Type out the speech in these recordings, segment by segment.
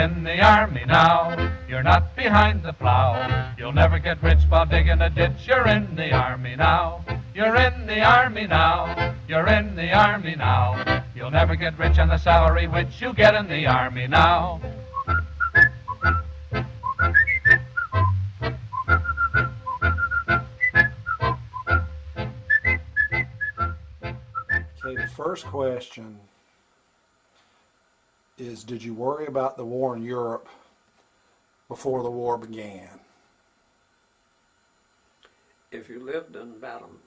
in the army now. You're not behind the plow. You'll never get rich while digging a ditch. You're in the army now. You're in the army now. You're in the army now. You'll never get rich on the salary which you get in the army now. Okay, the first question is, did you worry about the war in Europe before the war began? If you lived in Baton,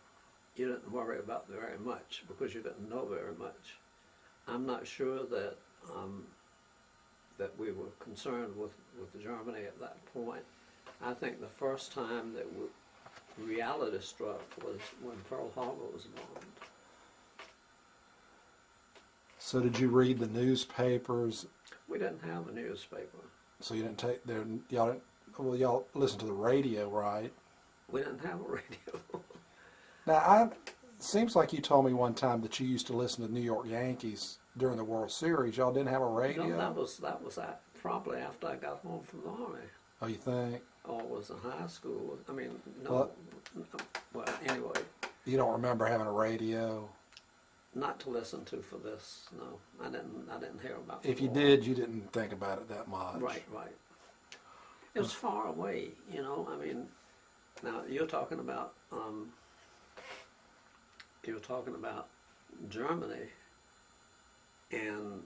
you didn't worry about it very much because you didn't know very much. I'm not sure that that we were concerned with Germany at that point. I think the first time that reality struck was when Pearl Harbor was bombed. So did you read the newspapers? We didn't have a newspaper. So you didn't take there. Y'all didn't. Well, y'all listened to the radio, right? We didn't have a radio. Now, seems like you told me one time that you used to listen to New York Yankees during the World Series. Y'all didn't have a radio? No, that was probably after I got home from the Army. Oh, you think? Or was in high school. I mean, no. Well, anyway. You don't remember having a radio? Not to listen to for this. No, I didn't hear about it. If you did, you didn't think about it that much. Right. It was far away, you know. I mean, now you're talking about Germany, and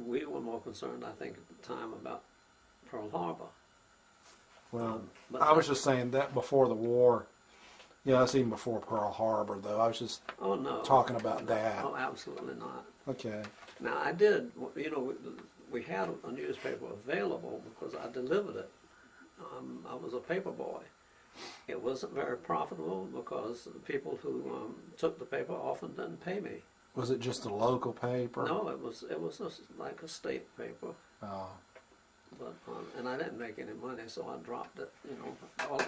we were more concerned, I think, at the time about Pearl Harbor. Well, but I was just saying that before the war. Yeah, that's even before Pearl Harbor, though. I was just talking about that. Oh, absolutely not. Okay. Now, I did, you know, we had a newspaper available because I delivered it. I was a paper boy. It wasn't very profitable because the people who took the paper often didn't pay me. Was it just a local paper? No, it was just like a state paper. Oh. But and I didn't make any money, so I dropped it. You know,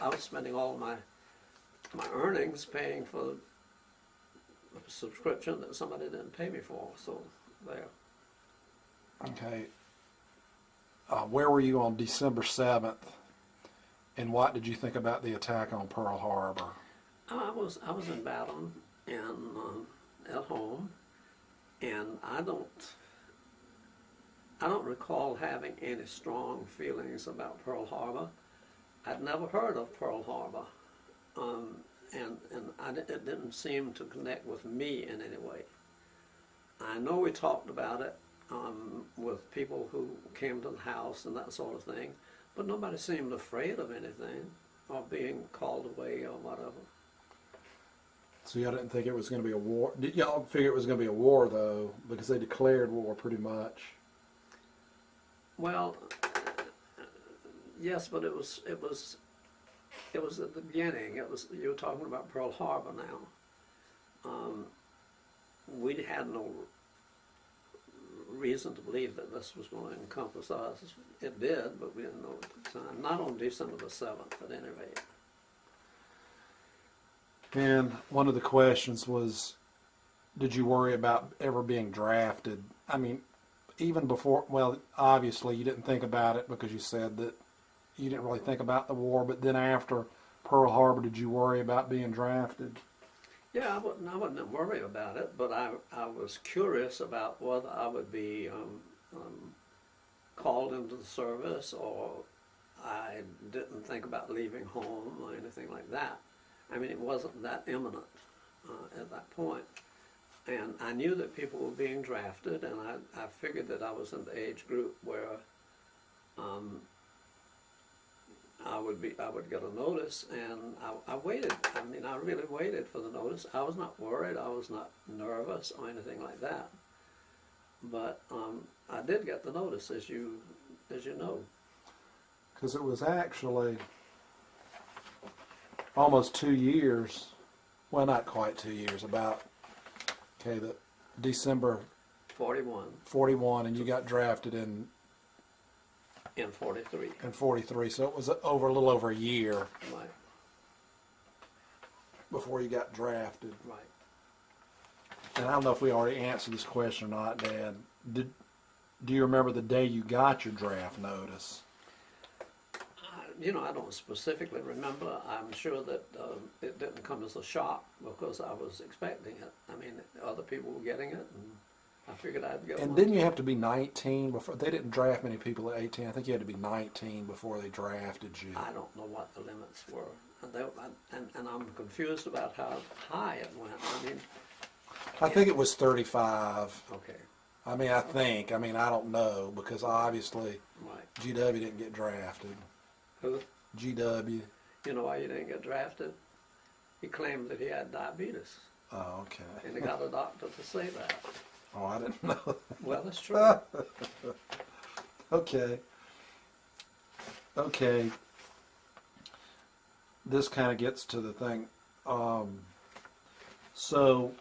I was spending all my earnings paying for a subscription that somebody didn't pay me for. So there. Okay. Where were you on December 7th, and what did you think about the attack on Pearl Harbor? I was in Baton and at home, and I don't recall having any strong feelings about Pearl Harbor. I'd never heard of Pearl Harbor, and it didn't seem to connect with me in any way. I know we talked about it with people who came to the house and that sort of thing, but nobody seemed afraid of anything or being called away or whatever. So y'all didn't think it was going to be a war? Did y'all figure it was going to be a war, though, because they declared war pretty much? Well, yes, but it was at the beginning. You were talking about Pearl Harbor now. We had no reason to believe that this was going to encompass us. It did, but we didn't know at the time. Not on December the 7th, at any rate. And one of the questions was, did you worry about ever being drafted? I mean, even before, well, obviously you didn't think about it because you said that you didn't really think about the war, but then after Pearl Harbor, did you worry about being drafted? Yeah, I wouldn't worry about it, but I was curious about whether I would be called into the service, or I didn't think about leaving home or anything like that. I mean, it wasn't that imminent at that point. And I knew that people were being drafted, and I figured that I was in the age group where I would get a notice, and I waited. I mean, I really waited for the notice. I was not worried. I was not nervous or anything like that. But I did get the notice, as you know. Because it was actually almost 2 years. Well, not quite 2 years. About the December 41, and you got drafted in 43. In 43, so it was a little over a year. Right. Before you got drafted. Right. And I don't know if we already answered this question or not, Dad. Do you remember the day you got your draft notice? I don't specifically remember. I'm sure that it didn't come as a shock because I was expecting it. I mean, other people were getting it, and I figured I'd get And one. didn't you have to be 19 before? They didn't draft many people at 18. I think you had to be 19 before they drafted you. I don't know what the limits were, and I'm confused about how high it went. I mean, I think it was 35. okay, I mean, I don't know because obviously right. GW didn't get drafted. Who? GW. You know why he didn't get drafted? He claimed that he had diabetes, Oh, okay. and he got a doctor to say that. Oh, I didn't know. Well, it's true. Okay. Okay. This kind of gets to the thing. So,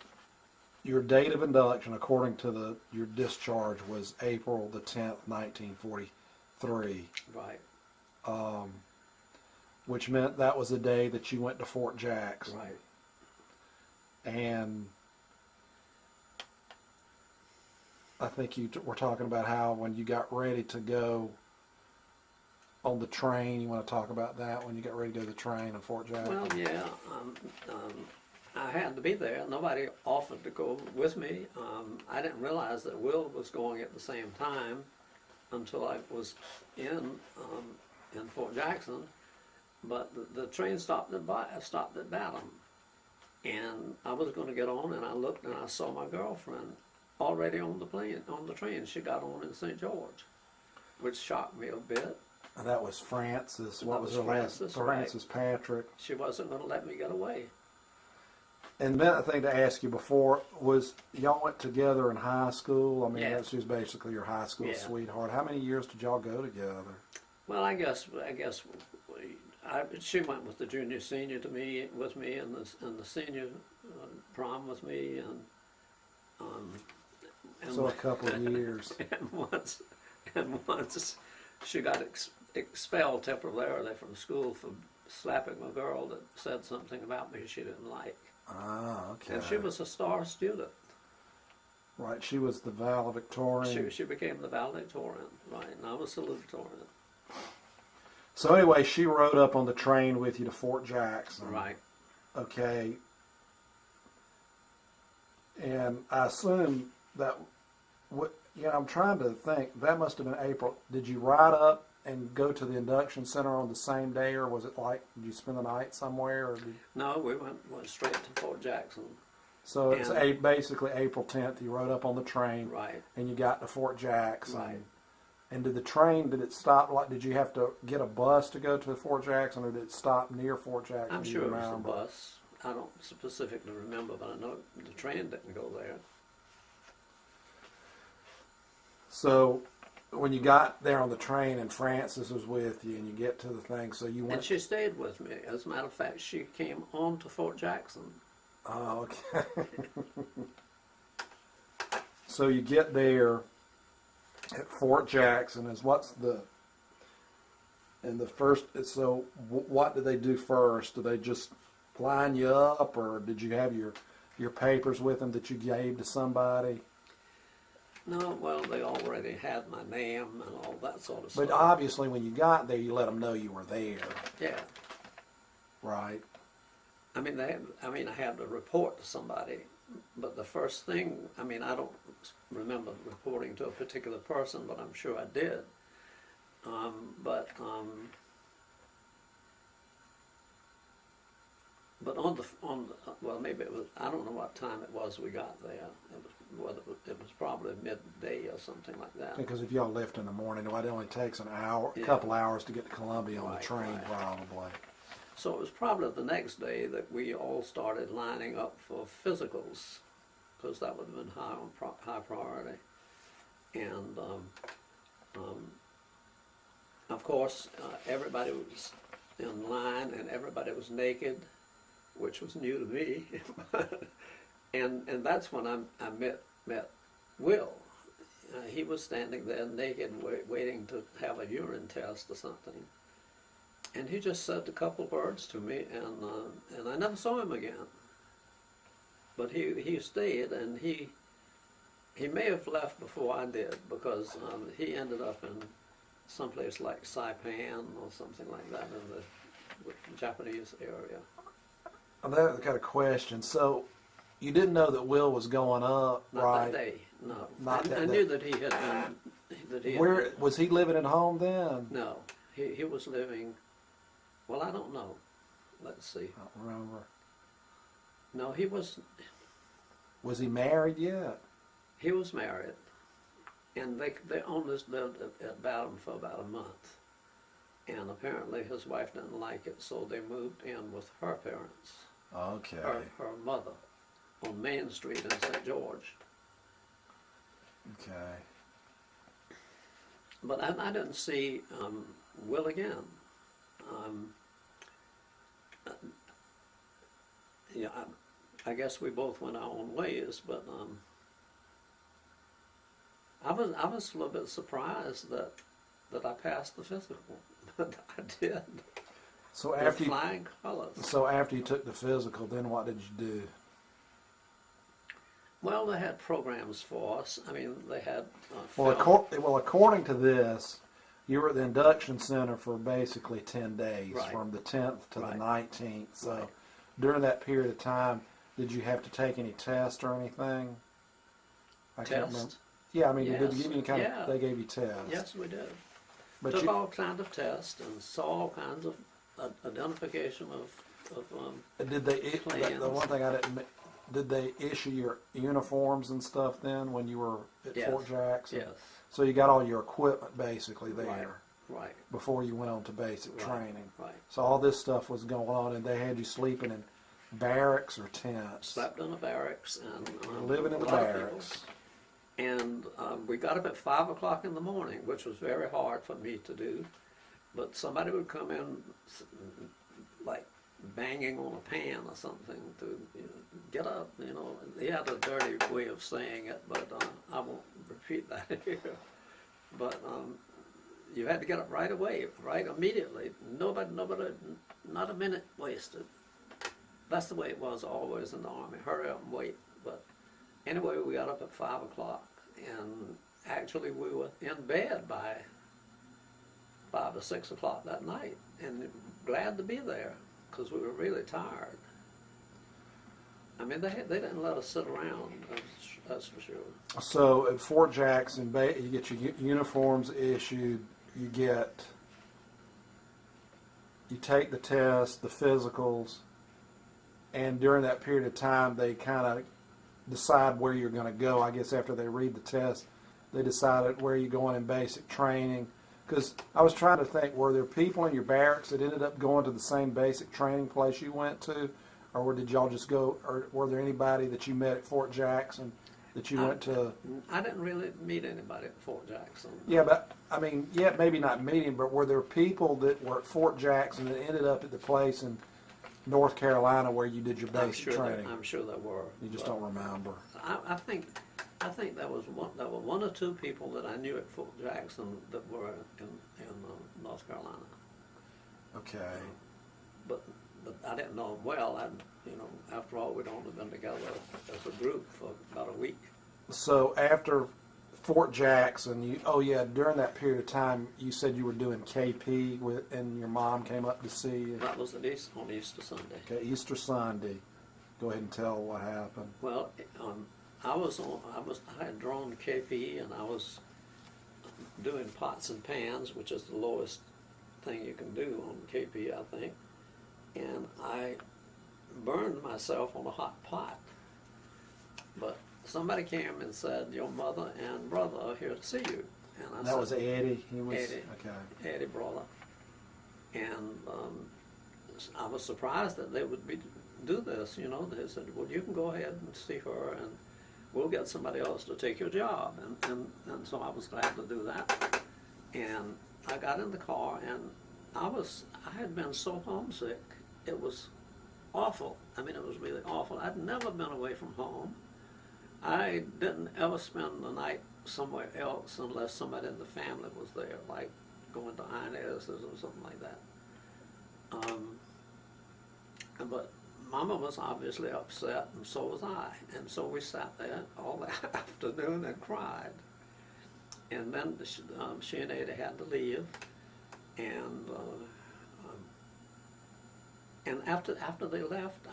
your date of induction, according to your discharge, was April the 10th, 1943, Right, which meant that was the day that you went to Fort Jackson. right. And I think you were talking about how when you got ready to go on the train, you want to talk about that when you got ready to go to the train in Fort Jackson? Well, yeah, I had to be there. Nobody offered to go with me. I didn't realize that Will was going at the same time until I was in Fort Jackson. But the train stopped at Batham, and I was going to get on, and I looked and I saw my girlfriend already on the train. She got on in St. George, which shocked me a bit. And that was Francis. What That was was her last? Francis, right. Francis Patrick. She wasn't going to let me get away. And then a thing to ask you before was, y'all went together in high school. I mean, Yeah. she was basically your high school Yeah. sweetheart. How many years did y'all go together? Well, I guess she went with the junior senior with me, and the senior prom with me, and So a couple of years. and once she got expelled temporarily from school for slapping a girl that said something about me she didn't like. Ah, okay. And she was a star student. Right, she was the valedictorian. She became the valedictorian, right, and I was salutatorian. So anyway, she rode up on the train with you to Fort Jackson. Right. Okay. And I assume that, I'm trying to think, that must have been April. Did you ride up and go to the induction center on the same day, or was it like, did you spend the night somewhere? No, we went straight to Fort Jackson. So it's And- basically April 10th, you rode up on the train, Right. and you got to Fort Jackson. Right. And did it stop, like, did you have to get a bus to go to Fort Jackson, or did it stop near Fort Jackson? I'm Do you sure it was a remember? bus. I don't specifically remember, but I know the train didn't go there. So when you got there on the train and Frances was with you and you get to the thing, so you And went. she stayed with me. As a matter of fact, she came on to Fort Jackson. Oh, okay. So you get there at Fort Jackson. So what did they do first? Did they just line you up, or did you have your papers with them that you gave to somebody? No, well, they already had my name and all that sort of But stuff. obviously when you got there, you let them know you were there, Yeah. right? I had to report to somebody, but the first thing, I don't remember reporting to a particular person, but I'm sure I did. But maybe it was, I don't know what time it was we got there. It was probably midday or something like that. Because if y'all left in the morning, it only takes a Yeah. couple hours to get to Columbia on the Right, train, right. probably. So it was probably the next day that we all started lining up for physicals, because that would have been high priority. And of course, everybody was in line and everybody was naked, which was new to me. and that's when I met Will. He was standing there naked, waiting to have a urine test or something. And he just said a couple words to me, and I never saw him again. But he stayed, and he He may have left before I did because he ended up in someplace like Saipan or something like that in the Japanese area. That kind of question. So you didn't know that Will was going up, Not right? that day, no. Not that I day. knew that he had been. That he had Where been, was he living at home then? no, he was living. Well, I don't know. Let's see. I don't remember. No, he was. Was he married yet? He was married, and they only lived at Bowden for about a month. And apparently his wife didn't like it, so they moved in with her parents, Okay. her mother, on Main Street in St. George. Okay. But I didn't see Will again. Yeah, I guess we both went our own ways, but I was a little bit surprised that I passed the physical. But I did. So With after flying colors. so after you took the physical, then what did you do? Well, they had programs for us. I mean, they had. Well, according to this, you were at the induction center for basically 10 days, Right. from the 10th to Right. the 19th. So Right. during that period of time, did you have to take any tests or anything? I can't remember. Test? Yeah, I mean, did Yes. they give you any kind Yeah. of? They gave you tests. Yes, we did. But Took you, all kinds of tests and saw all kinds of identification of did they? The plans. one thing I didn't. Did they issue your uniforms and stuff then when you were at Yes. Fort Jackson? yes, So you got all your equipment basically there right, before you went on to basic Right. training. right. So all this stuff was going on, and they had you sleeping in barracks or tents. Slept in the barracks and Living in the a lot of people. barracks. And we got up at 5 o'clock in the morning, which was very hard for me to do. But somebody would come in, like banging on a pan or something to get up. You know, he had a dirty way of saying it, but I won't repeat that here. But you had to get up right away, right immediately. Nobody, not a minute wasted. That's the way it was always in the Army. Hurry up and wait. But anyway, we got up at 5 o'clock, and actually we were in bed by 5 or 6 o'clock that night, and glad to be there because we were really tired. I mean, they didn't let us sit around, that's for sure. So at Fort Jackson, you get your uniforms issued. You take the test, the physicals, and during that period of time, they kind of decide where you're going to go. I guess after they read the test, they decided where you're going in basic training. Because I was trying to think, were there people in your barracks that ended up going to the same basic training place you went to? Or did y'all just go, or were there anybody that you met at Fort Jackson that you went to? I didn't really meet anybody at Fort Jackson. Yeah, but, I mean, yeah, maybe not meeting, but were there people that were at Fort Jackson that ended up at the place in North Carolina where you did your basic training? I'm sure there were. You just but don't remember. I think there were one or two people that I knew at Fort Jackson that were in North Carolina. Okay. But I didn't know them well. After all, we'd only been together as a group for about a week. So after Fort Jackson, during that period of time, you said you were doing KP and your mom came up to see you. That was on Easter Sunday. Okay, Easter Sunday. Go ahead and tell what happened. Well, I had drawn KP, and I was doing pots and pans, which is the lowest thing you can do on KP, I think. And I burned myself on a hot pot. But somebody came and said, "Your mother and brother are here to see you." And I That said, was Eddie. He was Eddie. okay. Eddie brother. And I was surprised that they would do this. You know, they said, "Well, you can go ahead and see her, and we'll get somebody else to take your job." And so I was glad to do that. And I got in the car, and I had been so homesick. It was awful. I mean, it was really awful. I'd never been away from home. I didn't ever spend the night somewhere else unless somebody in the family was there, like going to Inez's or something like that. But Mama was obviously upset, and so was I. And so we sat there all that afternoon and cried. And then she and Ada had to leave, and after they left,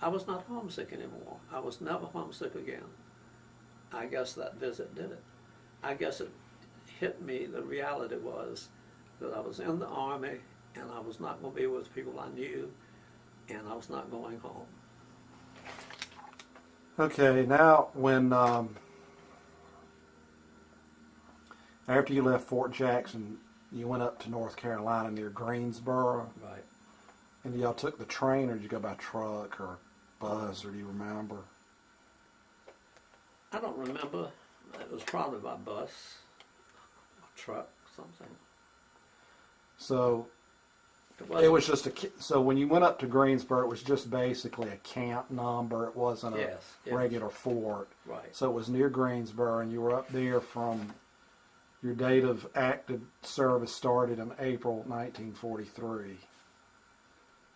I was not homesick anymore. I was never homesick again. I guess that visit did it. I guess it hit me. The reality was that I was in the Army, and I was not going to be with people I knew, and I was not going home. Okay, now when after you left Fort Jackson, you went up to North Carolina near Greensboro, Right. and y'all took the train, or did you go by truck or bus, or do you remember? I don't remember. It was probably by bus, or truck, something. So It it was just so when you went up to Greensboro, it was just basically a camp number. It wasn't a Yes, yes. regular fort. Right. So it was near Greensboro, and you were up there from your date of active service started in April 1943.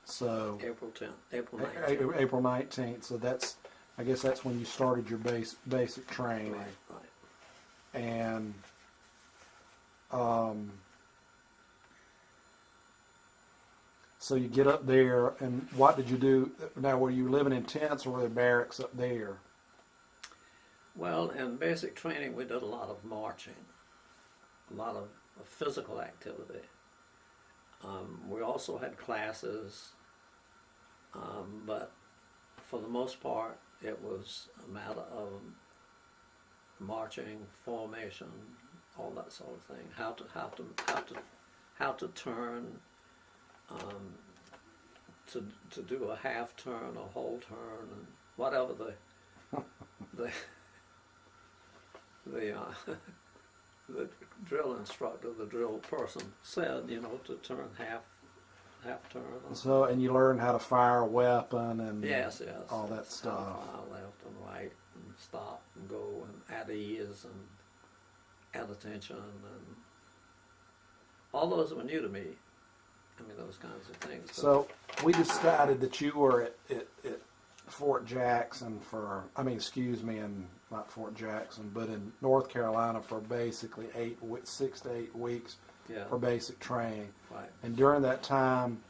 So April 10th, April 19th. April 19th. So I guess that's when you started your basic training. Right, right. And so you get up there, and what did you do? Now, were you living in tents, or were there barracks up there? Well, in basic training, we did a lot of marching, a lot of physical activity. We also had classes, but for the most part, it was a matter of marching, formation, all that sort of thing. How to turn, to do a half turn, a whole turn, and whatever the the drill instructor, the drill person said, to turn half turn. So, and you learned how to fire a weapon and Yes, all that How stuff. to fire left and right, and stop and go, and at ease, and at attention, and all those were new to me. I mean, those kinds of things. So we decided that you were at Fort Jackson not Fort Jackson, but in North Carolina for basically 6 to 8 weeks yeah, for basic training. right. And during that time,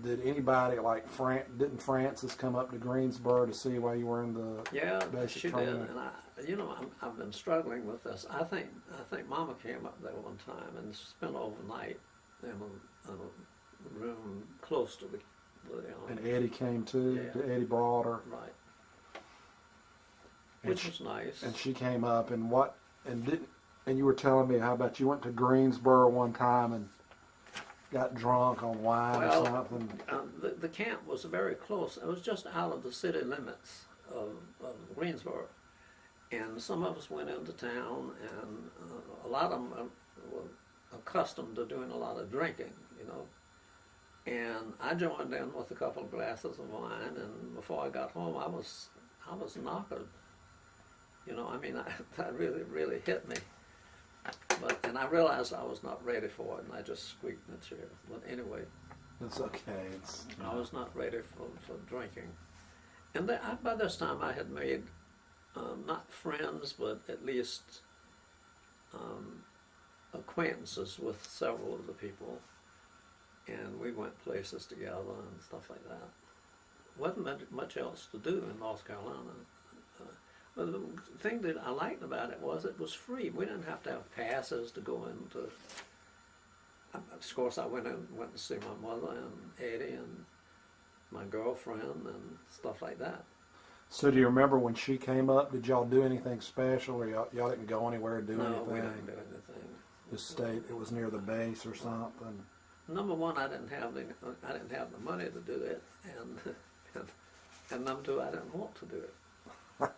did anybody didn't Frances come up to Greensboro to see while you were in the Yeah, basic she training? did, and I've been struggling with this. I think Mama came up there one time and spent overnight in a room close to the And Eddie came too. Yeah. Eddie brought her, right, and which she, was nice. and she came up and you were telling me how about you went to Greensboro one time and got drunk on wine Well, or something. The camp was very close. It was just out of the city limits of Greensboro. And some of us went into town, and a lot of them were accustomed to doing a lot of drinking, And I joined in with a couple of glasses of wine, and before I got home, I was knackered. That really, really hit me. And I realized I was not ready for it, and I just squeaked in the chair. But anyway, It's okay. I was not ready for drinking. And by this time, I had made not friends, but at least acquaintances with several of the people. And we went places together and stuff like that. Wasn't much else to do in North Carolina. But the thing that I liked about it was free. We didn't have to have passes to go into. Of course, I went to see my mother and Eddie and my girlfriend and stuff like that. So do you remember when she came up? Did y'all do anything special, or y'all didn't go anywhere to do No, anything? we didn't do anything. Just stayed. It was near the base or something. Number one, I didn't have the money to do it, and number two, I didn't want to do it.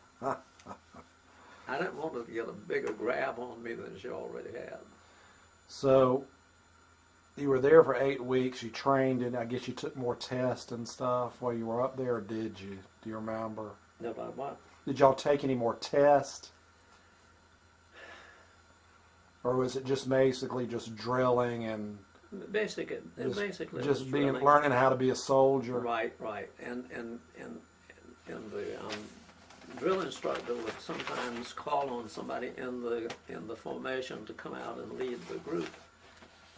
I didn't want to get a bigger grab on me than she already had. So you were there for 8 weeks. You trained, and I guess you took more tests and stuff while you were up there, or did you? Do you remember? No, but what? Did y'all take any more tests? Or was it just basically just drilling and Basically, just it's being really- learning how to be a soldier. Right, and the drill instructor would sometimes call on somebody in the formation to come out and lead the group,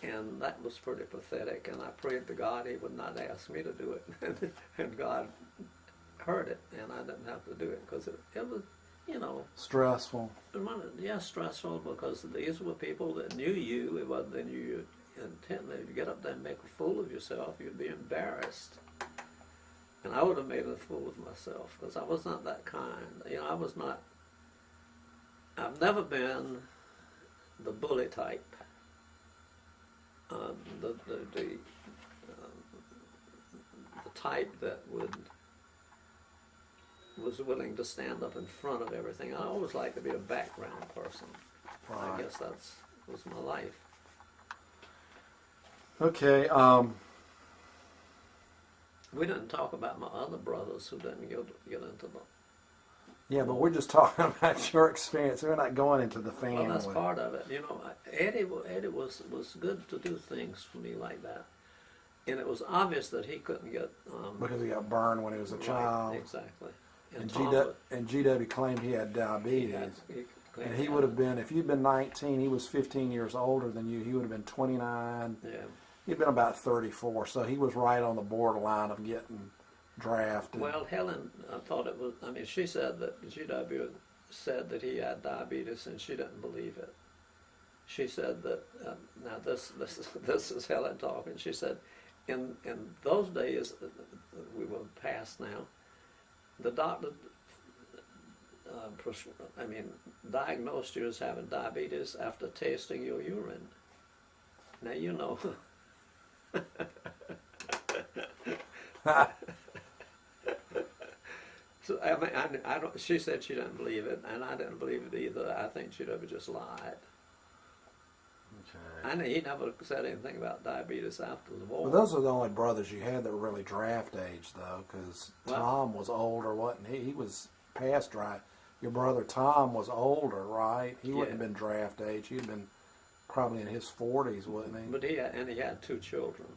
and that was pretty pathetic. And I prayed to God He would not ask me to do it, and God heard it, and I didn't have to do it because it was, you know, Stressful. stressful because these were people that knew you. It wasn't that you intended to get up there and make a fool of yourself. You'd be embarrassed. And I would have made a fool of myself because I was not that kind. You know, I was not. I've never been the bully type. The type that was willing to stand up in front of everything. I always liked to be a background person. I Right. guess was my life. Okay. We didn't talk about my other brothers who didn't get into the. Yeah, but we're just talking about your experience. We're not going into the family. Well, that's part of it. You know, Eddie was good to do things for me like that, and it was obvious that he couldn't get. Because he got burned when he was a right, child. exactly. And Tom GW claimed he had diabetes. And he would have been, if you'd been 19, he was 15 years older than you. He would have been 29. Yeah. He'd been about 34, so he was right on the borderline of getting drafted. Well, Helen thought it was. I mean, she said that GW said that he had diabetes, and she didn't believe it. She said that. Now this is Helen talking. She said, in those days, we were past now. The doctor, diagnosed you as having diabetes after tasting your urine. Now you know. So I don't. She said she didn't believe it, and I didn't believe it either. I think she'd have just lied. Okay. And he never said anything about diabetes after the war. Well, those are the only brothers you had that were really draft age, though, because Well- Tom was older, wasn't he? He was past draft. Your brother Tom was older, right? He wouldn't have Yeah. been draft age. He'd been probably in his 40s, wouldn't he? But he had 2 children.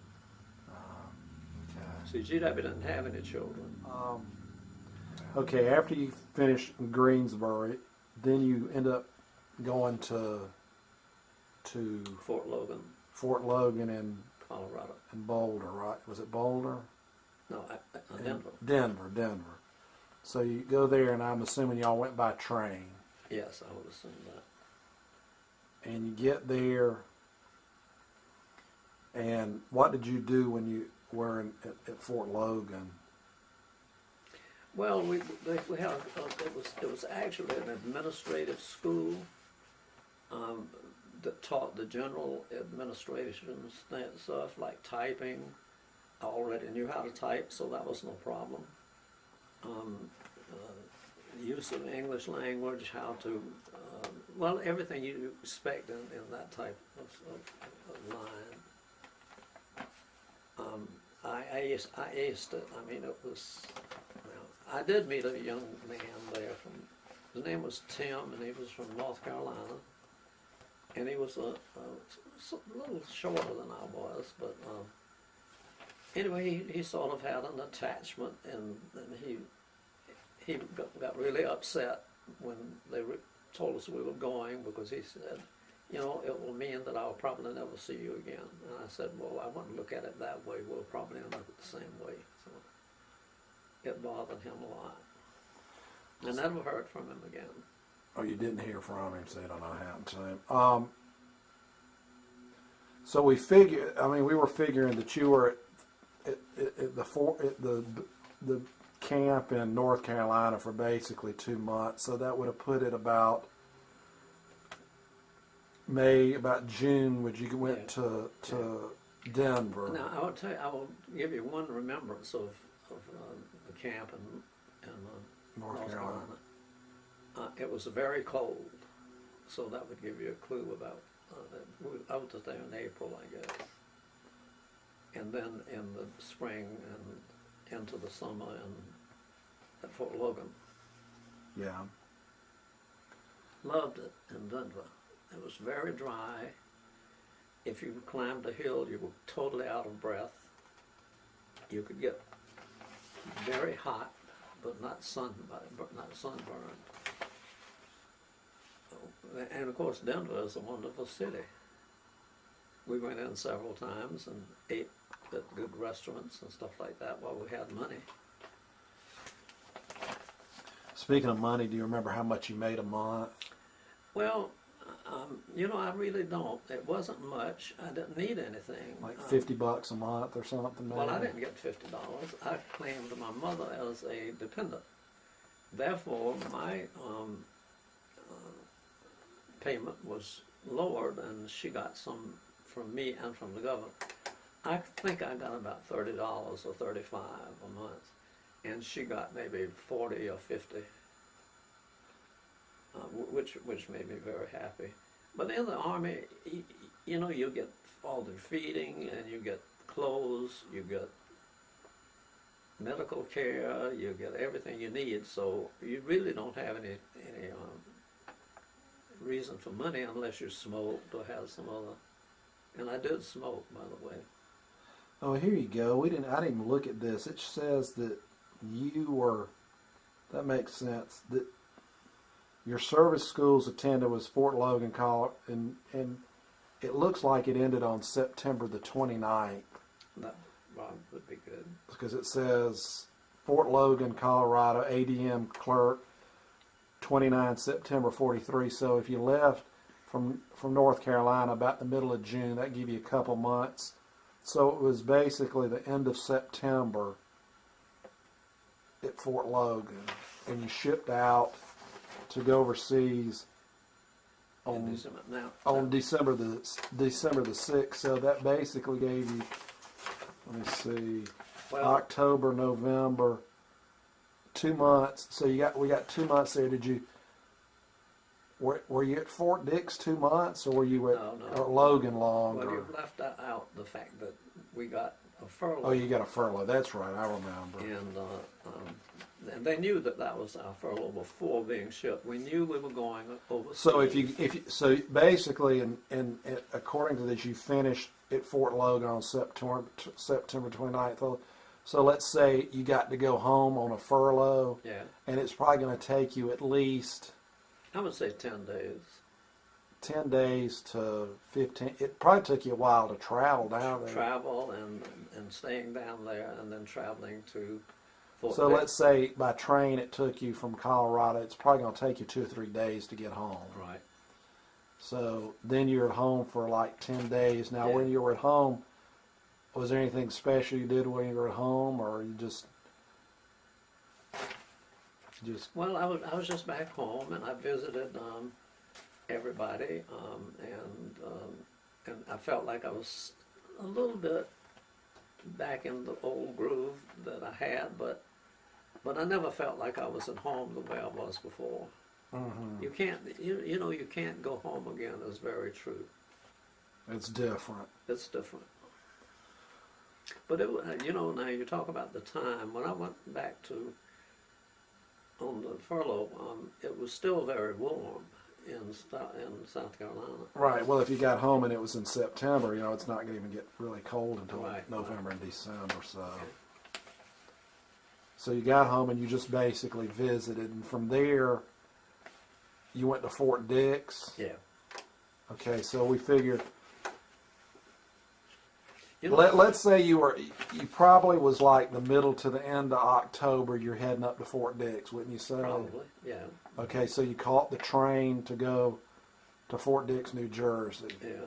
Okay. See, GW didn't have any children. Okay, after you finish in Greensboro, then you end up going to Fort Logan, Fort Logan and Colorado. Boulder, right? Was it Boulder? No, Denver. Denver. So you go there, and I'm assuming y'all went by train. Yes, I would assume that. And you get there, and what did you do when you were at Fort Logan? Well, we had it was actually an administrative school that taught the general administration stuff like typing. I already knew how to type, so that was no problem. Use of English language, how to everything you expect in that type of line. I aced it. I mean, it was. I did meet a young man there his name was Tim, and he was from North Carolina, and he was a little shorter than I was, but anyway, he sort of had an attachment, and he got really upset when they told us we were going, because he said, you know, it will mean that I'll probably never see you again. And I said, well, I wouldn't look at it that way. We'll probably end up the same way. So it bothered him a lot. I never heard from him again. Oh, you didn't hear from him, so you don't know what happened to him. So we were figuring that you were at the camp in North Carolina for basically 2 months. So that would have put it about June, when you went to Denver. Now, I will give you one remembrance of the camp in North Carolina. It was very cold, so that would give you a clue about. I was there in April, I guess, and then in the spring and into the summer at Fort Logan. Yeah. Loved it in Denver. It was very dry, if you climbed a hill, you were totally out of breath. You could get very hot, but not sunburned. And of course, Denver is a wonderful city. We went in several times and ate at good restaurants and stuff like that while we had money. Speaking of money, do you remember how much you made a month? Well, I really don't. It wasn't much. I didn't need anything. Like $50 a month or something, maybe? Well, I didn't get $50. I claimed my mother as a dependent. Therefore, my payment was lowered, and she got some from me and from the government. I think I got about $30 or $35 a month, and she got maybe 40 or 50, which made me very happy. But in the Army, you get all the feeding, and you get clothes, you get medical care, you get everything you need. So you really don't have any reason for money unless you smoked or had some other. And I did smoke, by the way. Oh, here you go. I didn't even look at this. It says that you were, that makes sense, that your service schools attended was Fort Logan College, and it looks like it ended on September the 29th. That would be good. Because it says Fort Logan, Colorado, ADM clerk, 29 September 43. So if you left from North Carolina about the middle of June, that give you a couple months. So it was basically the end of September at Fort Logan, and you shipped out to go overseas on December the 6th. So that basically gave you, let me see, October, November, 2 months. So we got 2 months there. Were you at Fort Dix 2 months, or were you at Logan longer? Well, you left out the fact that we got a furlough. Oh, you got a furlough. That's right. I remember. And they knew that was our furlough before being shipped. We knew we were going overseas. So basically, and according to this, you finished at Fort Logan on September 29th. So let's say you got to go home on a furlough. Yeah. And it's probably going to take you at least, I would say 10 days. 10 days to 15. It probably took you a while to travel down there. Travel and staying down there, and then traveling to Fort So Dix. let's say by train it took you from Colorado. It's probably going to take you 2 or 3 days to get home. Right. So then you're at home for like 10 days. Now, Yeah. when you were at home, was there anything special you did when you were at home, or you just? Well, I was just back home, and I visited everybody, and I felt like I was a little bit back in the old groove that I had, but I never felt like I was at home the way I was before. Mm-hmm. You can't, you can't go home again. Is very true. It's different. It's different. But now you talk about the time when I went back on the furlough. It was still very warm in South Carolina. Right. Well, if you got home and it was in September, it's not going to even get really cold until Right. November and December. So you got home and you just basically visited, and from there you went to Fort Dix. Yeah. Okay. So we figured. Let's say you probably was like the middle to the end of October. You're heading up to Fort Dix, wouldn't you say? Probably. Yeah. Okay, so you caught the train to go to Fort Dix, New Jersey. Yeah.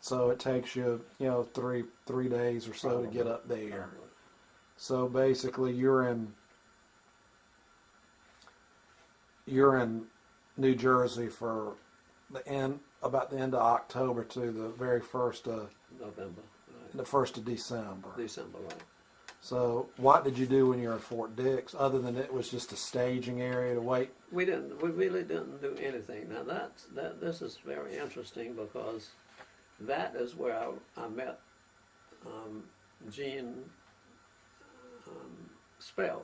So it takes you, 3 days or so to get up there. Probably. So basically, you're in New Jersey for about the end of October to the very first of November. the 1st of December. December, right. So what did you do when you were at Fort Dix, other than it was just a staging area to wait? We really didn't do anything. Now this is very interesting, because that is where I met Gene Spell.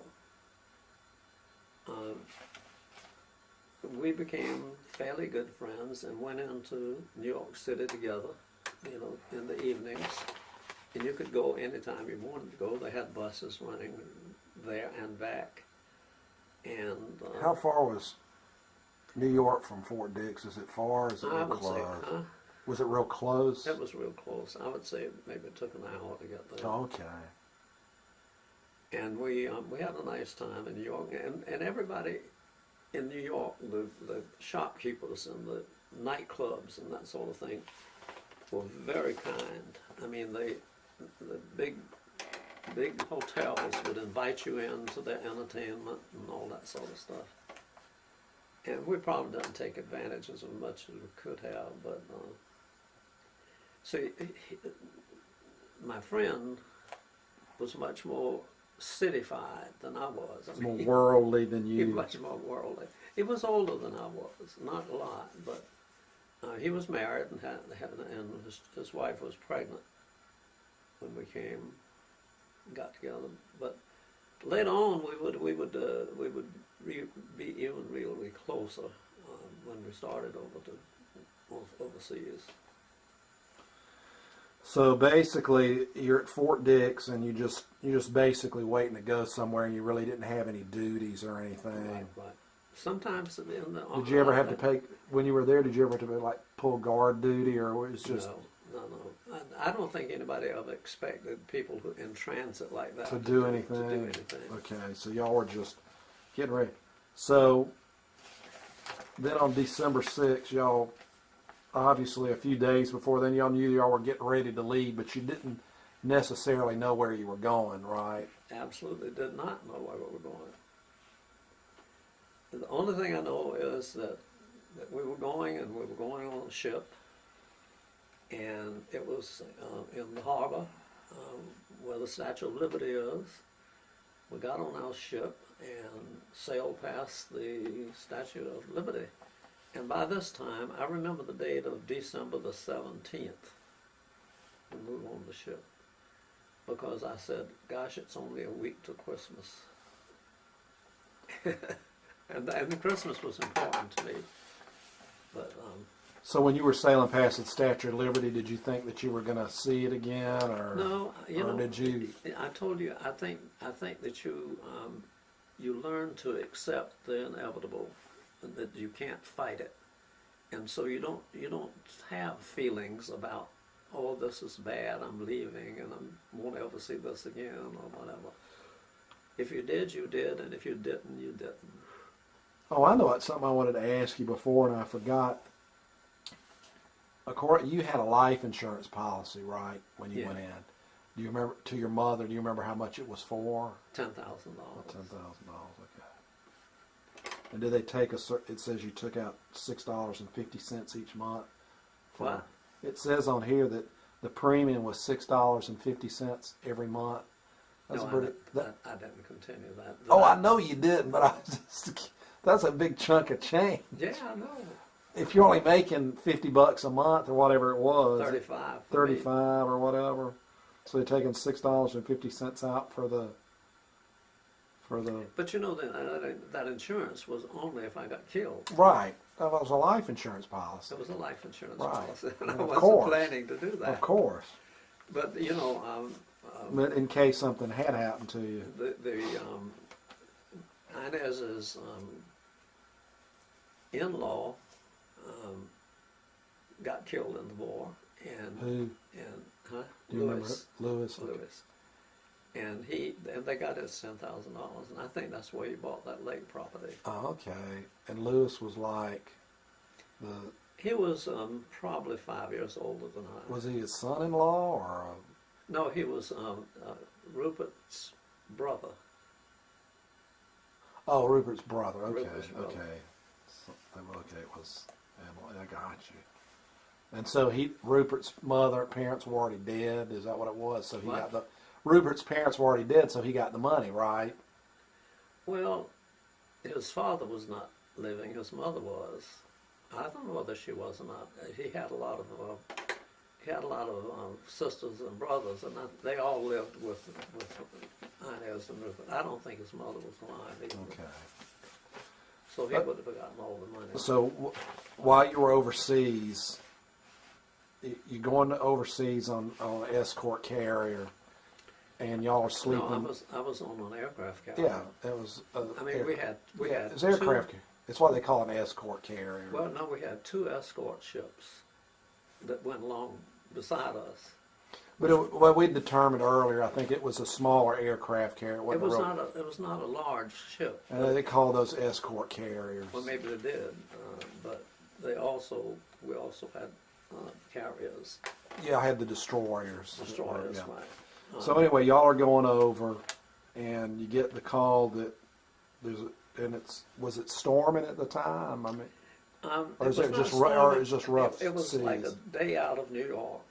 We became fairly good friends and went into New York City together you know, in the evenings, and you could go anytime you wanted to go. They had buses running there and back. And How far was New York from Fort Dix? Is it far? Is it I real would say, close? Was it real close? it was real close. I would say maybe it took an hour to get there. Okay. And we had a nice time in New York, and everybody in New York, the shopkeepers and the nightclubs and that sort of thing, were very kind. I mean, the big hotels would invite you in to their entertainment and all that sort of stuff. And we probably didn't take advantage as much as we could have, but see, my friend was much more cityfied than I was. It's more worldly than He you. was much more worldly. He was older than I was, not a lot, but he was married and and his wife was pregnant when we got together. But later on, we would be even really closer when we started overseas. So basically, you're at Fort Dix, and you're just basically waiting to go somewhere, and you really didn't have any duties or anything. Right. Sometimes in the Did you ever have to pay when you were there? Did you ever have to like pull guard duty, or was it just No. I don't think anybody ever expected people who in transit like that to do anything? To do anything. Okay, so y'all were just getting ready. So then on December 6th, y'all obviously a few days before then, y'all knew y'all were getting ready to leave, but you didn't necessarily know where you were going, right? Absolutely did not know where we were going. The only thing I know is that we were going, and we were going on a ship, and it was in the harbor where the Statue of Liberty is. We got on our ship and sailed past the Statue of Liberty. And by this time, I remember the date of December the 17th when we were on the ship, because I said, gosh, it's only a week to Christmas. and Christmas was important to me. But So when you were sailing past the Statue of Liberty, did you think that you were going to see it again, or no, did you? I told you, I think that you learn to accept the inevitable, that you can't fight it, and so you don't have feelings about, oh, this is bad, I'm leaving, and I won't ever see this again, or whatever. If you did, you did, and if you didn't, you didn't. Oh, I know it's something I wanted to ask you before, and I forgot. Of course, you had a life insurance policy, right, when you went in. Do you remember, to your mother, do you remember how much it was for? $10,000. $10,000, okay. And did they take it says you took out $6.50 each month? What? It says on here that the premium was $6.50 every month. That's No, pretty, I didn't continue that. oh, I know you didn't, but I was just, that's a big chunk of change. Yeah, I know. If you're only making $50 a month or whatever it was, 35. 35 or whatever, so they're taking $6.50 out for the. But you know that insurance was only if I got killed. Right, that was a life insurance policy. It was a life insurance Right. policy, and I Of wasn't course. planning to do that. Of course, But you know, but in case something had happened to you. the Inez's in-law got killed in the war, and Who? Do you Lewis. remember Lewis? Lewis. And they got his $10,000, and I think that's where he bought that lake property. Oh, okay. And Lewis was like He was probably 5 years older than I. was he his son-in-law or? No, he was Rupert's brother. Oh, Rupert's brother. Okay, Rupert's brother. okay. So, okay, it was Emily. I got you. And so Rupert's parents were already dead. Is that what it was? So What? Rupert's parents were already dead, so he got the money, right? Well, his father was not living. His mother was. I don't know whether she was or not. He had a lot of sisters and brothers, and they all lived with Inez and Rupert. I don't think his mother was alive either. Okay. So he would have gotten all the money. So while you were overseas, you going overseas on an escort carrier, and y'all are sleeping. No, I was on an aircraft carrier. Yeah, it was. I mean, we had It's aircraft. It's what they call an escort carrier. Well, no, we had 2 escort ships that went along beside us. But well, we determined earlier. I think it was a smaller aircraft carrier. It was not a large ship. And they call those escort carriers. Well, maybe they did, but we also had carriers. Yeah, I had the destroyers. Destroyers, Yeah. right. So anyway, y'all are going over, and you get the call that was it storming at the time? I mean, or is it just rough It was seas? like a day out of New York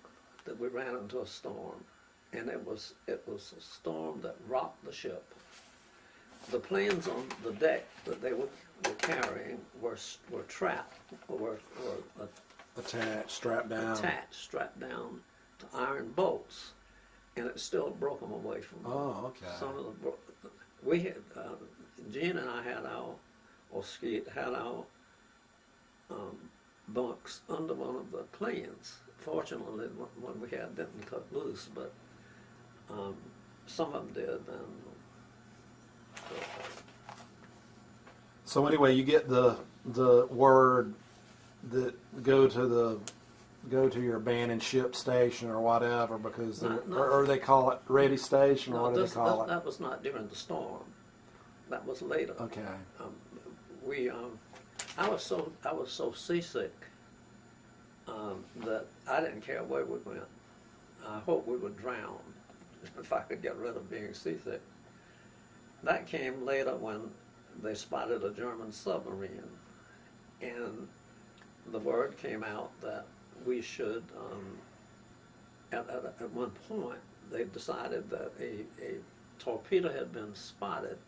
that we ran into a storm, and it was a storm that rocked the ship. The planes on the deck that they were carrying were trapped, were strapped down. strapped down to iron bolts, and it still broke them away from them. Oh, okay. Some of the we had Gene and I had Skeet had our bunks under one of the planes. Fortunately, the one we had didn't cut loose, but some of them did. So anyway, you get the word that go to your abandoned ship station or whatever, because or they call it ready station, or what do they call it? That was not during the storm. That was later. Okay. I was so seasick that I didn't care where we went. I hoped we would drown if I could get rid of being seasick. That came later when they spotted a German submarine, and the word came out that we should, at one point, they decided that a torpedo had been spotted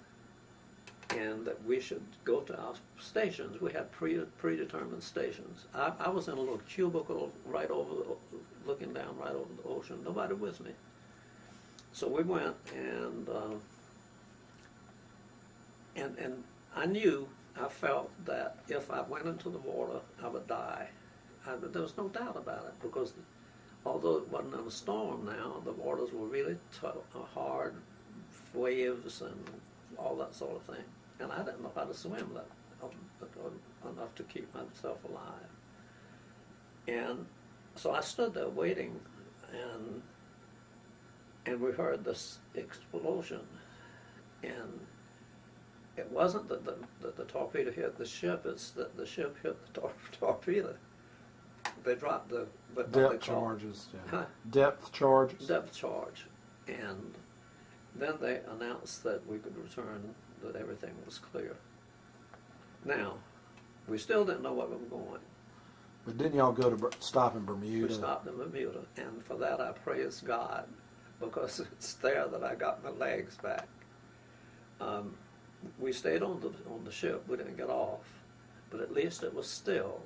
and that we should go to our stations. We had predetermined stations. I was in a little cubicle right over, looking down right over the ocean, nobody with me. So we went, and I felt that if I went into the water, I would die. There was no doubt about it, because although it wasn't in a storm now, the waters were really hard, waves and all that sort of thing. And I didn't know how to swim enough to keep myself alive. And so I stood there waiting, and we heard this explosion. And it wasn't that the torpedo hit the ship, it's that the ship hit the torpedo. They dropped the depth charges. Yeah. Huh? Depth charges. Depth charge. And then they announced that we could return, that everything was clear. Now, we still didn't know where we were going. But didn't y'all go to stop in Bermuda? We stopped in Bermuda, and for that I praise God, because it's there that I got my legs back. We stayed on the ship. We didn't get off, but at least it was still,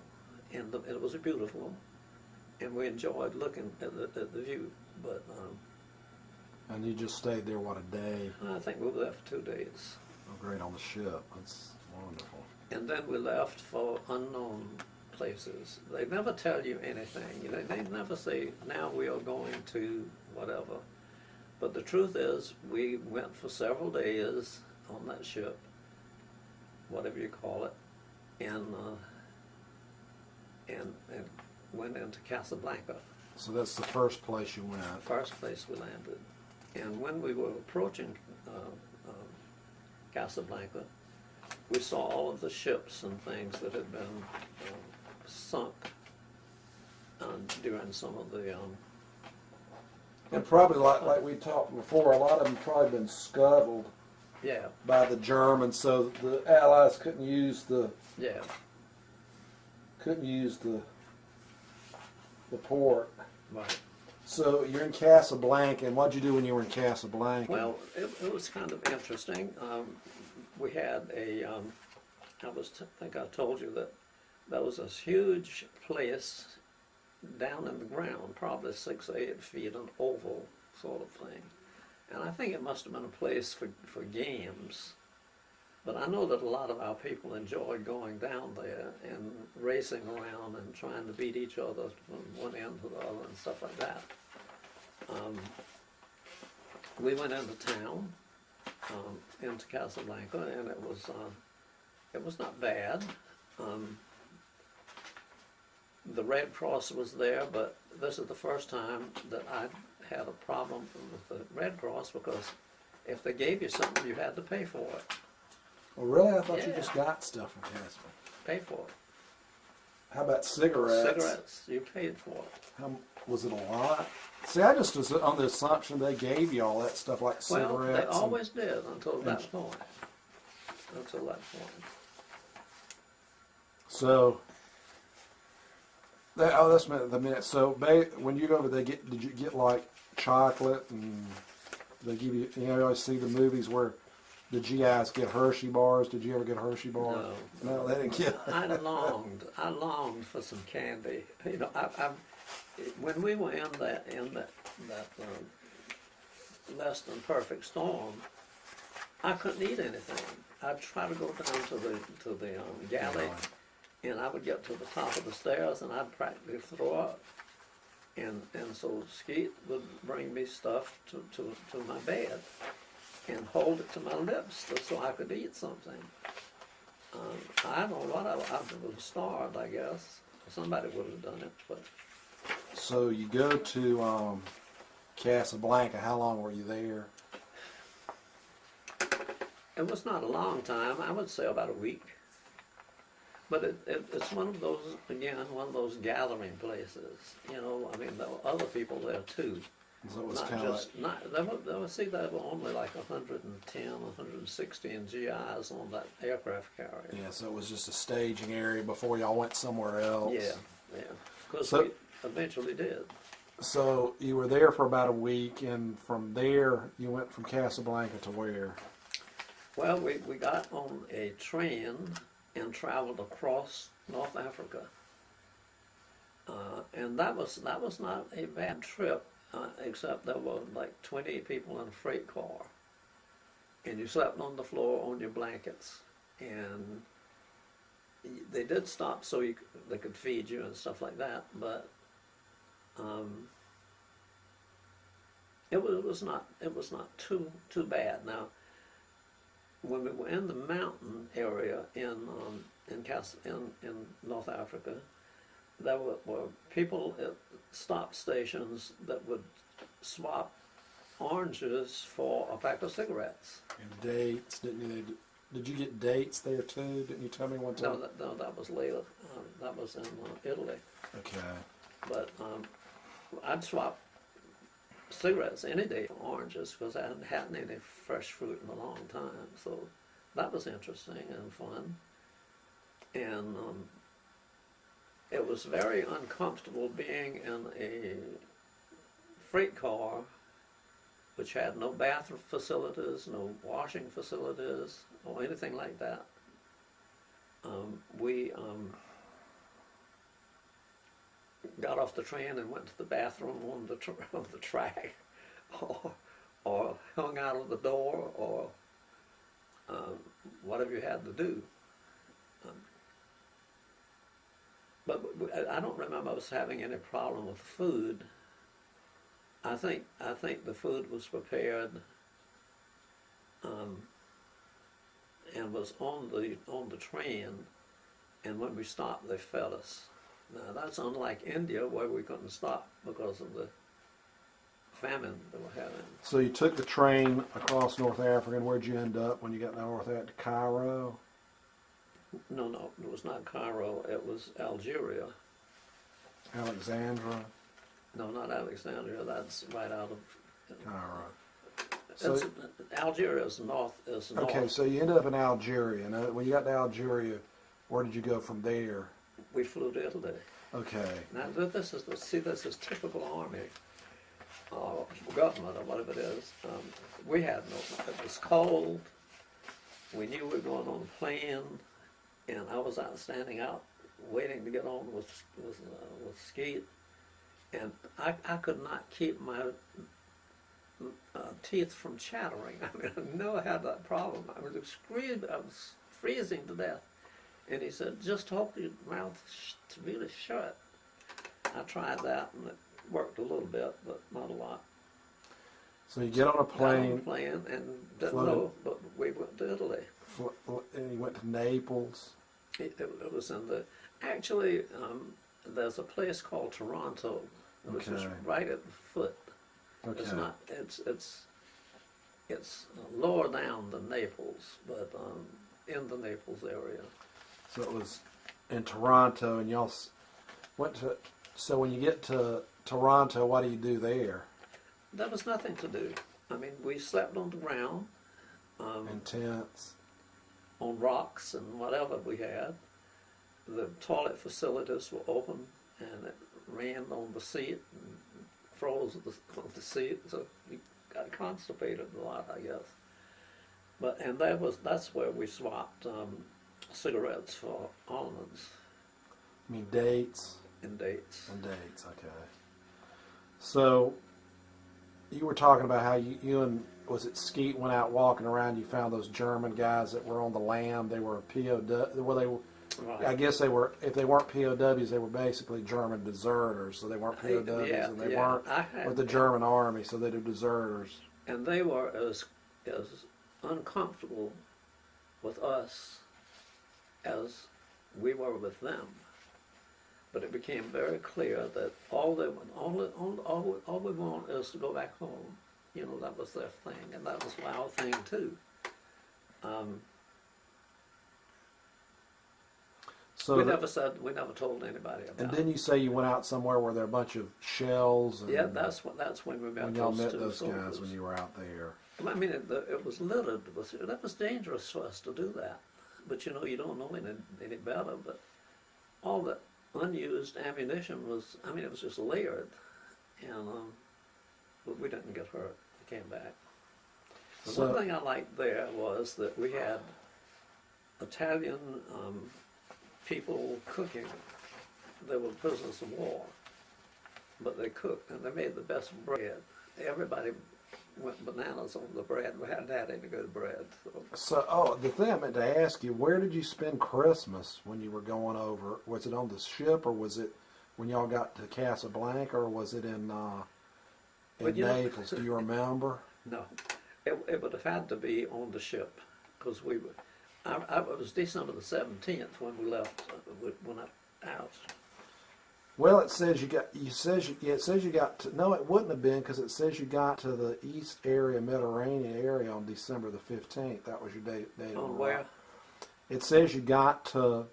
and it was beautiful, and we enjoyed looking at the view. But and you just stayed there, what, a day? I think we were there for 2 days. Oh, great, on the ship. That's wonderful. And then we left for unknown places. They never tell you anything. They never say, now we are going to whatever. But the truth is, we went for several days on that ship, whatever you call it, and went into Casablanca. So that's the first place you went. First place we landed. And when we were approaching Casablanca, we saw all of the ships and things that had been sunk during some of the And probably like we talked before, a lot of them probably been scuttled by the Germans, so the Allies couldn't use the port. Right. So you're in Casablanca, and what'd you do when you were in Casablanca? Well, it was kind of interesting. We had I think I told you that there was this huge place down in the ground, probably 6 or 8 feet, an oval sort of thing. And I think it must have been a place for games. But I know that a lot of our people enjoy going down there and racing around and trying to beat each other from one end to the other and stuff like that. We went into town, into Casablanca, and it was not bad. The Red Cross was there, but this is the first time that I had a problem with the Red Cross, because if they gave you something, you had to pay for it. Well, really, I thought you Yeah. just got stuff from Casper. Pay for it. How about cigarettes? Cigarettes, you paid for it. How, was it a lot? See, I just was on the assumption they gave you all that stuff like cigarettes. Well, they and- always did until that point. Until that point. So, that's the minute. So, when you go over, did you get like chocolate and they give you? You know, you always see the movies where the GIs get Hershey bars. Did you ever get Hershey bars? No, they didn't get. I longed for some candy. You know, when we were in that less than perfect storm, I couldn't eat anything. I'd try to go down to the galley, and I would get to the top of the stairs, and I'd practically throw up. And so Skeet would bring me stuff to my bed and hold it to my lips so I could eat something. I don't know what I was starved, I guess. Somebody would have done it, but So you go to Casablanca. How long were you there? it was not a long time. I would say about a week. But it's one of those, again, one of those gathering places. You know, I mean, there were other people there too. So it was Not kind of just, not, there were only like 110, 116 GIs on that aircraft carrier. yeah. So it was just a staging area before y'all went somewhere else. Yeah. Because So- we eventually did. So you were there for about a week, and from there you went from Casablanca to where? Well, we got on a train and traveled across North Africa. And that was not a bad trip, except there were like 20 people in a freight car. And you slept on the floor on your blankets. And they did stop so they could feed you and stuff like that, but it was not too bad. Now, when we were in the mountain area in North Africa, there were people at stop stations that would swap oranges for a pack of cigarettes. And dates? Did you get dates there too? Didn't you tell me one time? No, that was later. That was in Italy. Okay. But I'd swap cigarettes any day for oranges because I hadn't had any fresh fruit in a long time. So that was interesting and fun. And it was very uncomfortable being in a freight car which had no bathroom facilities, no washing facilities, or anything like that. We got off the train and went to the bathroom on the track, or hung out of the door, or whatever you had to do. But I don't remember us having any problem with food. I think the food was prepared and was on the train, and when we stopped, they fed us. Now that's unlike India, where we couldn't stop because of the famine that we're having. So you took the train across North Africa, and where'd you end up when you got to North Africa? Cairo? No, it was not Cairo. It was Algeria. Alexandria? No, not Alexandria. That's right out of. Cairo. So, It's, Algeria is north. okay, so you ended up in Algeria. And when you got to Algeria, where did you go from there? We flew to Italy. Okay. Now this is typical Army government or whatever it is. We had no. It was cold. We knew we were going on a plane, and I was standing out waiting to get on with Skeet, and I could not keep my teeth from chattering. I mean, I never had that problem. I was freezing to death. And he said, just hold your mouth really shut. I tried that, and it worked a little bit, but not a lot. So you get on a Got on plane, a plane and didn't floated. know, but we went to Italy. and you went to Naples. It was in the, actually, there's a place called Toronto, which is Okay. right at the foot. Okay. It's not, it's lower down than Naples, but in the Naples area. So it was in Toronto, and y'all went to. So when you get to Toronto, what do you do there? There was nothing to do. I mean, we slept on the ground, In tents. on rocks and whatever we had. The toilet facilities were open, and it rained on the seat and froze on the seat, so you got constipated a lot, I guess. But and that's where we swapped cigarettes for almonds I mean dates and dates. and dates. Okay. So you were talking about how you and was it Skeet went out walking around. You found those German guys that were on the lam. They were POW. Well, they were. Right. I guess they were. If they weren't POWs, they were basically German deserters. So they weren't POWs, Yeah, and they yeah. weren't I had- with the German army. So they were deserters. And they were as uncomfortable with us as we were with them. But it became very clear that all we want is to go back home. You know, that was their thing, and that was our thing too. So we that- we never told anybody about And it. then you say you went out somewhere where there are a bunch of shells. And Yeah, that's when we met when y'all those met two those guys soldiers. when you were out there. I mean, it was littered. That was dangerous for us to do that. But you know, you don't know any better. But all the unused ammunition was, I mean, it was just layered. And but we didn't get hurt. We came back. The So- one thing I liked there was that we had Italian people cooking. They were prisoners of war, but they cooked and they made the best bread. Everybody went bananas on the bread. We hadn't had any good bread. So. The thing I meant to ask you, where did you spend Christmas when you were going over? Was it on the ship, or was it when y'all got to Casablanca, or was it in Well, you know- Naples? Do you remember? No, it would have had to be on the ship because we were. It was December the 17th when we left. We went out. Well, it says you got. It says you got to. No, it wouldn't have been because it says you got to the east area, Mediterranean area, on December the 15th. That was your date. On where? It says you got to,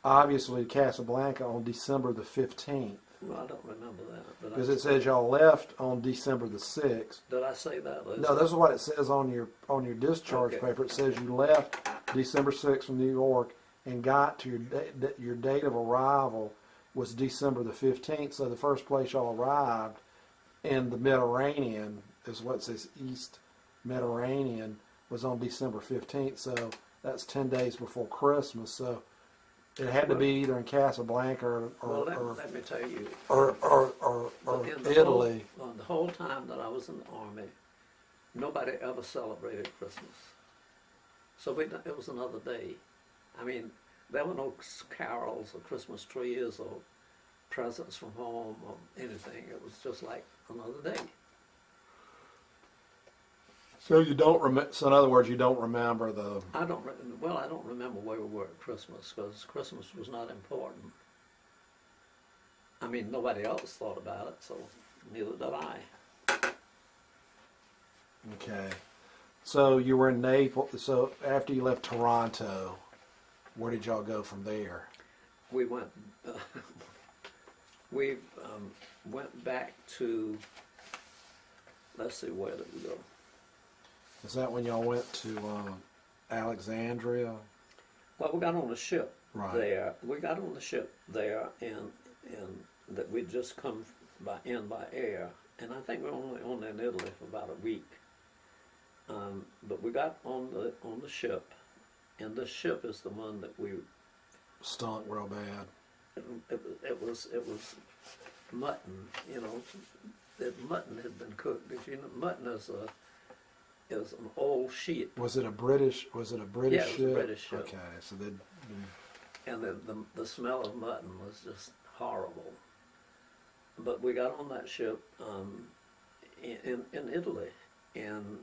obviously, Casablanca on December the 15th. Well, I don't remember that. Because it says y'all left on December the 6th. Did I say that? Liz? No, this is what it says on your discharge Okay. paper. It says you left December 6th from New York and got to your date of arrival was December the 15th. So the first place y'all arrived in the Mediterranean is what says East Mediterranean was on December 15th. So that's 10 days before Christmas. So it had to be either in Casablanca Well, let me tell you. or in the Italy. The whole time that I was in the army, nobody ever celebrated Christmas. So it was another day. I mean, there were no carols or Christmas trees or presents from home or anything. It was just like another day. So you don't remember. So in other words, you don't remember the. I don't remember where we were at Christmas because Christmas was not important. I mean, nobody else thought about it, so neither did I. Okay. So you were in Naples. So after you left Toronto, where did y'all go from there? We went. We went back to. Let's see, where did we go? Is that when y'all went to Alexandria? Well, we got on the ship Right. there. We got on the ship there, and that we'd just come by air, and I think we were only in Italy for about a week. But we got on the ship, and the ship is the one that we. Stunk real bad. It was mutton. You know, that mutton had been cooked. If you know, mutton is an old sheep, Was it a British? Was it a British Yeah, it was a ship? British ship. Okay, so they'd been, and the smell of mutton was just horrible. But we got on that ship in Italy, and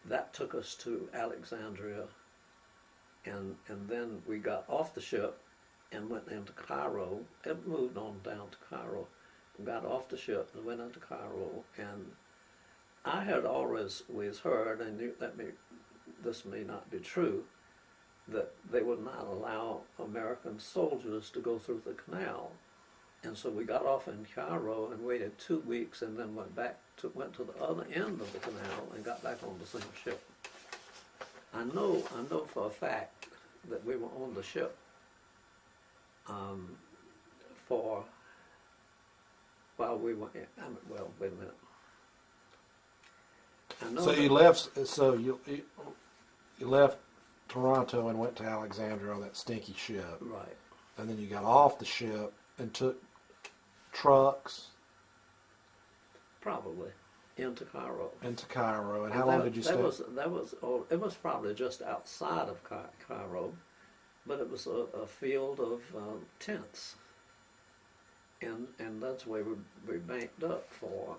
that took us to Alexandria, and then we got off the ship and went into Cairo. It moved on down to Cairo. We got off the ship and went into Cairo, and I had always heard, and knew this may not be true, that they would not allow American soldiers to go through the canal. And so we got off in Cairo and waited 2 weeks, and then went to the other end of the canal and got back on the same ship. I know for a fact that we were on the ship while we were. Well, wait a minute. I know so that- you left. So you left Toronto and went to Alexandria on that stinky ship, Right. and then you got off the ship and took trucks Probably into Cairo. into Cairo. And how And long that- did you that stay? it was probably just outside of Cairo, but it was a field of tents, and that's where we banked up for.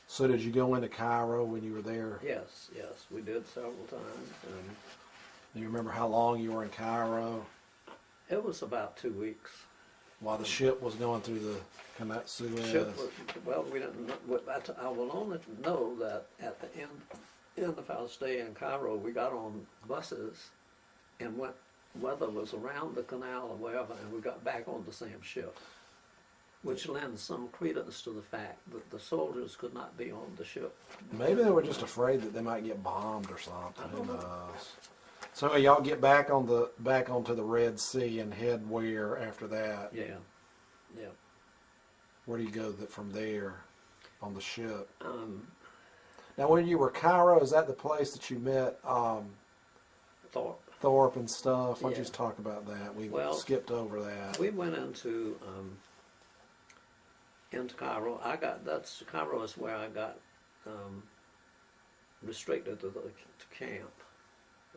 So did you go into Cairo when you were there? Yes, we did several times, and Do you remember how long you were in Cairo it was about 2 weeks. while the ship was going through the Suez? Ship was, well, we didn't know, I will only know that at the end of our stay in Cairo, we got on buses and went, whether it was around the canal or wherever, and we got back on the same ship, which lends some credence to the fact that the soldiers could not be on the ship. Maybe they were just afraid that they might get bombed or something. I Who don't know. knows? So y'all get back onto the Red Sea and head where after that? Yeah. Where do you go from there on the ship? Um, Now, when you were Cairo, is that the place that you met Thorpe. Thorpe and stuff? Why don't you Yeah. just talk about that? We Well, skipped over that. We went into Cairo. Cairo is where I got restricted to camp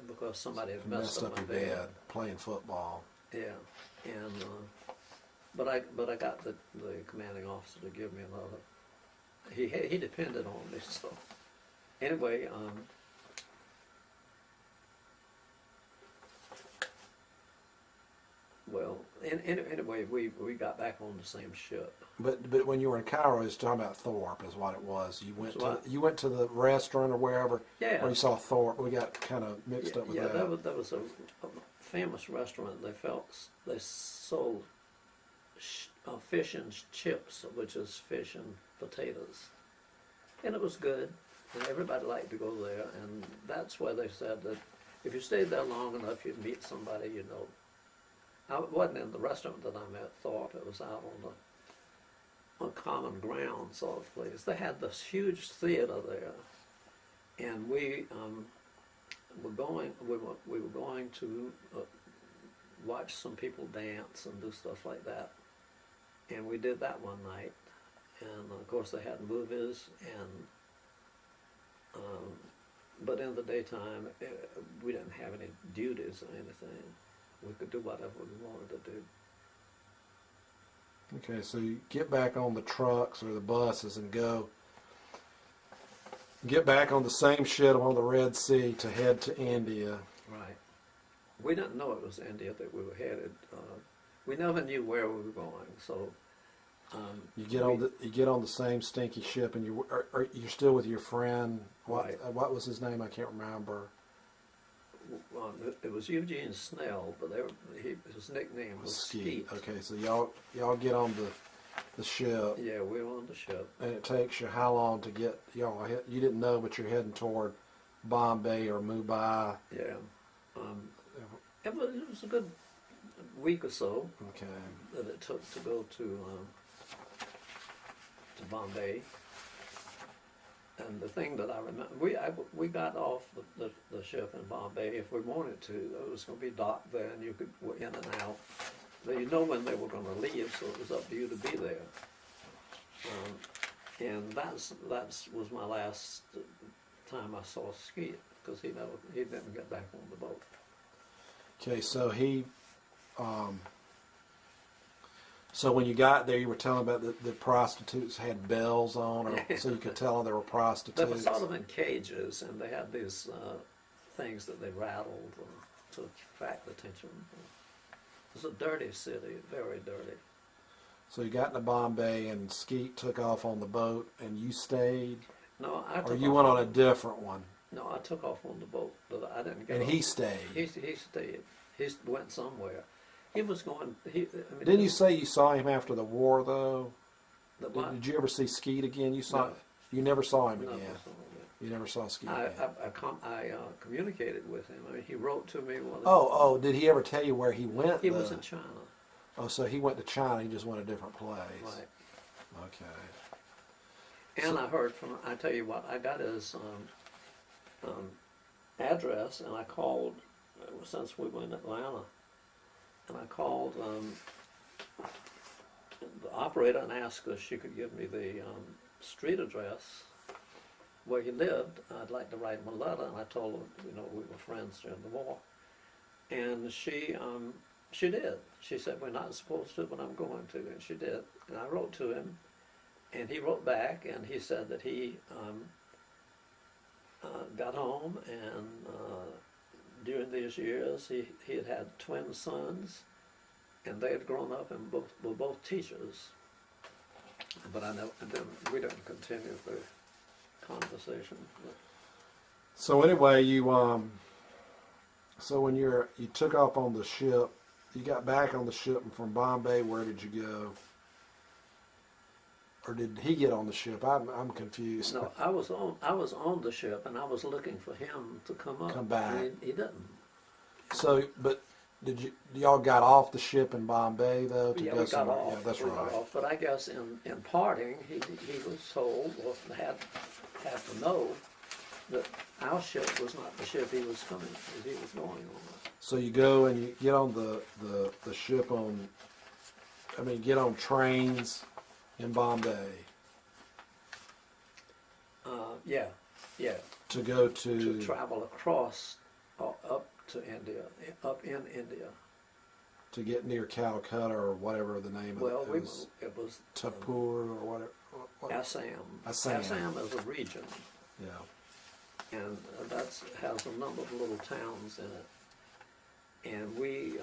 because somebody had messed up my your bed. bed playing football. Yeah, and but I got the commanding officer to give me another. He depended on me, so anyway. Well, anyway, we got back on the same ship. But when you were in Cairo, it's talking about Thorpe is what it was. What? You went to the restaurant or wherever Yeah. where you saw Thorpe. We got kind of mixed up with Yeah, that. that was a famous restaurant. They sold fish and chips, which is fish and potatoes, and it was good. And everybody liked to go there, and that's where they said that if you stayed there long enough, you'd meet somebody you know. I wasn't in the restaurant that I met Thorpe. It was out on common ground sort of place. They had this huge theater there, and we were going to watch some people dance and do stuff like that, and we did that one night. And of course they had movies, and but in the daytime we didn't have any duties or anything. We could do whatever we wanted to do. Okay, so you get back on the trucks or the buses and get back on the same ship on the Red Sea to head to India. Right. We didn't know it was India that we were headed. We never knew where we were going, so. You get on the same stinky ship, and you're still with your friend. Right. What was his name? I can't remember. It was Eugene Snell, but his nickname was Skeet. Okay, so y'all get on the ship, Yeah, we were on the ship. and it takes you how long to get y'all? You didn't know, but you're heading toward Bombay or Mumbai. Yeah. It was a good week or so Okay. that it took to go to Bombay. And the thing that I remember, we got off the ship in Bombay. If we wanted to, it was going to be docked there, and you could go in and out. you know when they were going to leave, so it was up to you to be there. And that's was my last time I saw Skeet, because he didn't get back on the boat. Okay, so so when you got there, you were telling about the prostitutes had bells on, or so you could tell they were prostitutes. They were sort of in cages, and they had these things that they rattled to attract attention. It was a dirty city, very dirty. So you got into Bombay, and Skeet took off on the boat, and you stayed, No, I took or you off went on a different one, No, I took off on the boat, but I didn't get and off. he stayed. He stayed. He went somewhere. He was going. I mean, Didn't you say you saw him after the war, though? The Did, what? did you ever see Skeet again? You saw. No. You never saw him No, again. so, You never saw Skeet yeah. again. I communicated with him. I mean, he wrote to me. Oh, did he ever tell you where he went? He was in China. Oh, so he went to China. He just went a different place. Right. Okay. And I heard from. I tell you what. I got his address, and I called. Since we were in Atlanta, and I called the operator and asked her if she could give me the street address where he lived. I'd like to write him a letter, and I told her, we were friends during the war. And she did. She said, we're not supposed to, but I'm going to, and she did. And I wrote to him, and he wrote back, and he said that he got home, and during these years, he had had twin sons, and they had grown up and were both teachers. But we didn't continue the conversation. So anyway, so when you took off on the ship, you got back on the ship, and from Bombay, where did you go? Or did he get on the ship? I'm confused. No, I was on the ship, and I was looking for him to come up. Come back. And he didn't. So, but y'all got off the ship in Bombay though? Yeah, go we got somewhere? off. Yeah, that's we right. Got off. But I guess in parting, he was told, or had to know, that our ship was not the ship he was going on. So you go and you get on the ship get on trains in Bombay. Yeah. To go to Travel across up to India, up in India. to get near Calcutta or whatever the name Well, of it was. it was Tapur or whatever. Assam. Assam. Assam is a region, Yeah. and that has a number of little towns in it. And we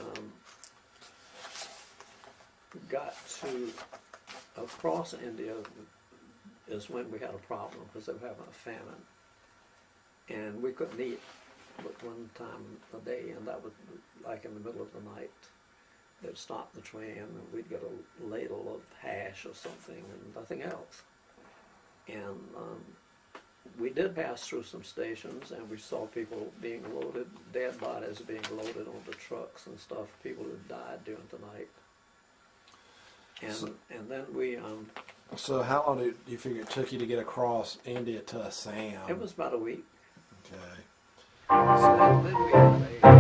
got to across India is when we had a problem, because they were having a famine, and we couldn't eat but one time a day, and that was like in the middle of the night. They'd stop the train, and we'd get a ladle of hash or something, and nothing else. And we did pass through some stations, and we saw people being loaded, dead bodies being loaded onto trucks and stuff, people who died during the night. And then we, So how long do you figure it took you to get across India to Assam? it was about a week. Okay. So then we had